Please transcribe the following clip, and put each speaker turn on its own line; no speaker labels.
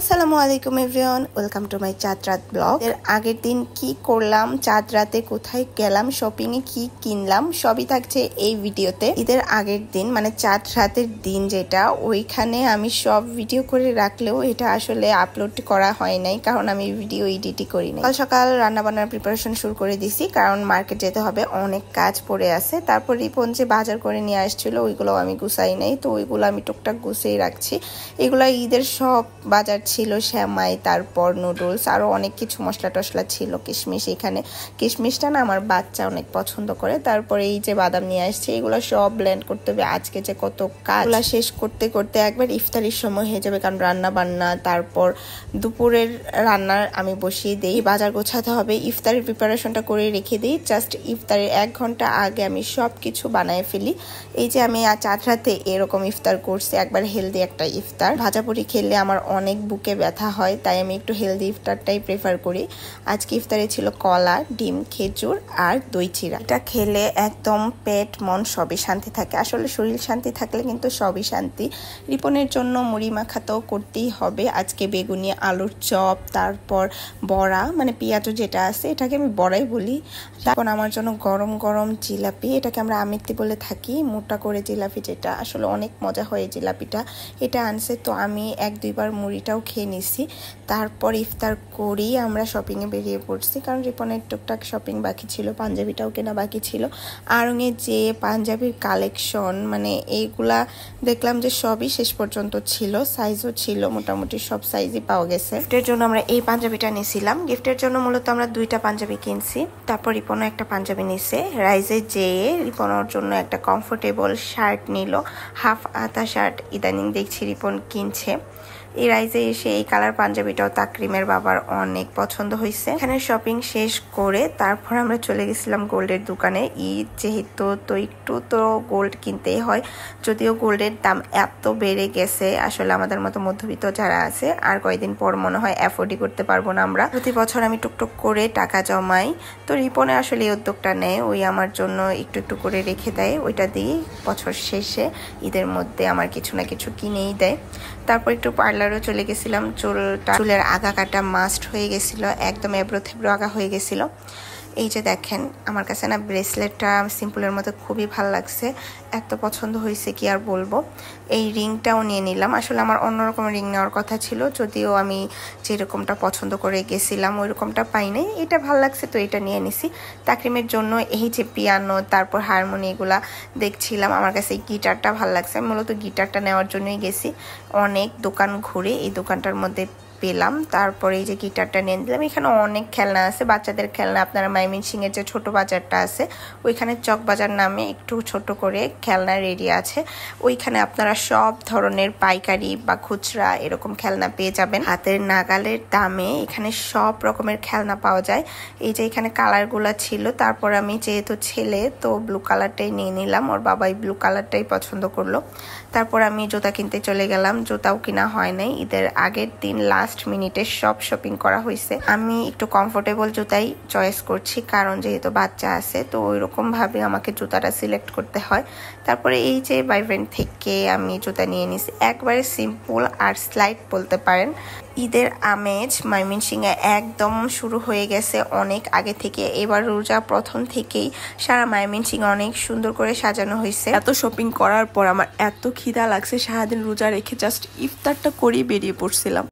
আসসালামু আলাইকুম everyone, welcome to my চাঁদ রাত ব্লগ। এর আগের দিন কি করলাম, চাঁদ রাতে কোথায় গেলাম, শপিং এ কি কিনলাম, সবই থাকছে এই ভিডিওতে। ঈদের আগের দিন মানে চাঁদ রাতের দিন যেটা, ওইখানে আমি সব ভিডিও করে রাখলেও এটা আসলে আপলোড করা হয় নাই, কারণ আমি ভিডিও এডিটই করি নাই। সকাল সকাল রান্না বান্নার প্রিপারেশন শুরু করে দিছি, কারণ মার্কেট যেতে হবে, অনেক কাজ পড়ে আছে। তারপর রিপন যে বাজার করে নিয়ে আসছিল ওইগুলো আমি গুছাই নাই, তো ওইগুলো আমি টুকটাক গুছিয়ে রাখছি। এগুলা ঈদের সব বাজার ছিল, শ্যামাই, তারপর নুডলস, আরো অনেক কিছু মশলা টসলা ছিল, কিশমিশ। এখানে কিশমিশটা না আমার বাচ্চা অনেক পছন্দ করে। তারপরে এই যে বাদাম নিয়ে আসছে, এগুলো সব ব্লেন্ড করতে হবে। আজকে যে কত কাজ, শেষ করতে করতে একবার ইফতারির সময় হয়ে যাবে, কারণ রান্না বান্না, তারপর দুপুরের রান্নার আমি বসিয়ে দিই। বাজার গোছাতে হবে, ইফতারের প্রিপারেশনটা করে রেখে দিই। জাস্ট ইফতারের 1 ঘন্টা আগে আমি সব কিছু বানায় ফেলি। এই যে আমি চাঁদ রাতে এরকম ইফতার করছি, একবার হেলদি একটা ইফতার। ভাজাপুরি খেলে আমার অনেক বুকে ব্যথা হয়, তাই আমি একটু হেলদি ইফতারটাই প্রেফার করি। আজকে ইফতারে ছিল কলা, ডিম, খেজুর আর দই চিরা। এটা খেলে একদম পেট মন সবই শান্তি থাকে। আসলে শরীর শান্তি থাকলে কিন্তু সবই শান্তি। রিপনের জন্য মুড়ি মাখা তো করতেই হবে। আজকে বেগুনি, আলুর চপ, তারপর বড়া, মানে পেঁয়াজও যেটা আছে এটাকে আমি বড়াই বলি। তারপর আমার জন্য গরম গরম জিলাপি, এটাকে আমরা আমিত্তি বলে থাকি, মোটা করে জিলাপি, যেটা আসলে অনেক মজা হয় জিলাপিটা। এটা আনছে, তো আমি 1-2 বার মুড়িটাও খেয়ে নিছি। তারপর ইফতার করি আমরা শপিংয়ে বেরিয়ে পড়ছি, কারণ রিপনের টুকটাক শপিং বাকি ছিল, পাঞ্জাবিটাও কেনা বাকি ছিল। আড়ংয়ে যে পাঞ্জাবির কালেকশন, মানে এইগুলা দেখলাম যে সবই শেষ পর্যন্ত ছিল, সাইজও ছিল, মোটামুটি সব সাইজই পাওয়া গেছে। গিফটের জন্য আমরা এই পাঞ্জাবিটা নিয়েছিলাম। গিফটের জন্য মূলত আমরা 2টা পাঞ্জাবি কিনছি। তারপর রিপনও একটা পাঞ্জাবি নিছে। রাইজে যেয়ে রিপনের জন্য একটা কমফোর্টেবল শার্ট নিল, হাফ আতা শার্ট। ইদানিং দেখছি রিপন কিনছে। এই রাইজে এসে এই কালার পাঞ্জাবিটাও তাকরিমের বাবার অনেক পছন্দ হয়েছে। এখানে শপিং শেষ করে তারপর আমরা চলে গেছিলাম গোল্ডের দোকানে। ঈদ যেহেতু, তো একটু তো গোল্ড কিনতেই হয়, যদিও গোল্ডের দাম এত বেড়ে গেছে, আসলে আমাদের মতো মধ্যবিত্ত যারা আছে আর কয়েকদিন পর মনে হয় অ্যাফোর্ডই করতে পারবো না আমরা। প্রতি বছর আমি টুকটুক করে টাকা জমাই, তো রিপনে আসলে এই উদ্যোগটা নেয়, ওই আমার জন্য একটু একটু করে রেখে দেয়, ওইটা দিয়ে বছর শেষে ঈদের মধ্যে আমার কিছু না কিছু কিনেই দেয়। তারপর একটু পার্লারও চলে গেছিলাম, চুলের আগা কাটা মাস্ট হয়ে গেছিল, একদম এবড়ো থেবড়ো আগা হয়ে গেছিল। এই যে দেখেন, আমার কাছে না ব্রেসলেটটা সিম্পলের মতো খুবই ভালো লাগছে, এত পছন্দ হয়েছে কি আর বলবো। এই রিংটাও নিয়ে নিলাম। আসলে আমার অন্যরকম রিং নেওয়ার কথা ছিল, যদিও আমি যেরকমটা পছন্দ করে গেছিলাম ওই রকমটা পাই নাই, এটা ভালো লাগছে তো এটা নিয়ে নিছি। তাকরিমের জন্য এই যে পিয়ানো, তারপর হারমোনি, এগুলা দেখছিলাম। আমার কাছে এই গিটারটা ভালো লাগছে, আমি মূলত গিটারটা নেওয়ার জন্যই গেছি। অনেক দোকান ঘুরে এই দোকানটার মধ্যে পেলাম, তারপরে এই যে গিটারটা নিয়ে দিলাম। এখানে অনেক খেলনা আছে, বাচ্চাদের খেলনা। আপনারা ময়মনসিংহের যে ছোট বাজারটা আছে, ওইখানে চক বাজার নামে একটু ছোট করে খেলনা রেডি আছে, ওইখানে আপনারা সব ধরনের পাইকারি বা খুচরা এরকম খেলনা পেয়ে যাবেন হাতের নাগালের দামে। এখানে সব রকমের খেলনা পাওয়া যায়। এই যে এখানে কালারগুলা ছিল, তারপর আমি যেহেতু ছেলে তো ব্লু কালারটাই নিয়ে নিলাম, ওর বাবাই ব্লু কালারটাই পছন্দ করলো। তারপর আমি জুতা কিনতে চলে গেলাম, জুতাও কিনা হয় নাই, ঈদের আগের দিন লাস্ট মিনিটে সব শপিং করা হয়েছে। আমি একটু কমফোর্টেবল জুতাই চয়েস করছি, কারণ যেহেতু বাচ্চা আছে তো ওইরকম ভাবে আমাকে জুতাটা সিলেক্ট করতে হয়। তারপরে এই যে বাইভেন্ট থেকে আমি জুতা নিয়ে নিছি, একবারে সিম্পল আর স্লাইড বলতে পারেন। ঈদের আমেজ ময়মনসিংহে একদম শুরু হয়ে গেছে অনেক আগে থেকে। এবার রোজা প্রথম থেকেই সারা ময়মনসিংহ অনেক সুন্দর করে সাজানো হয়েছে। এত শপিং করার পর আমার এত খিদা লাগছে, সারাদিন রোজা রেখে জাস্ট ইফতারটা করেই বেরিয়ে পড়ছিলাম।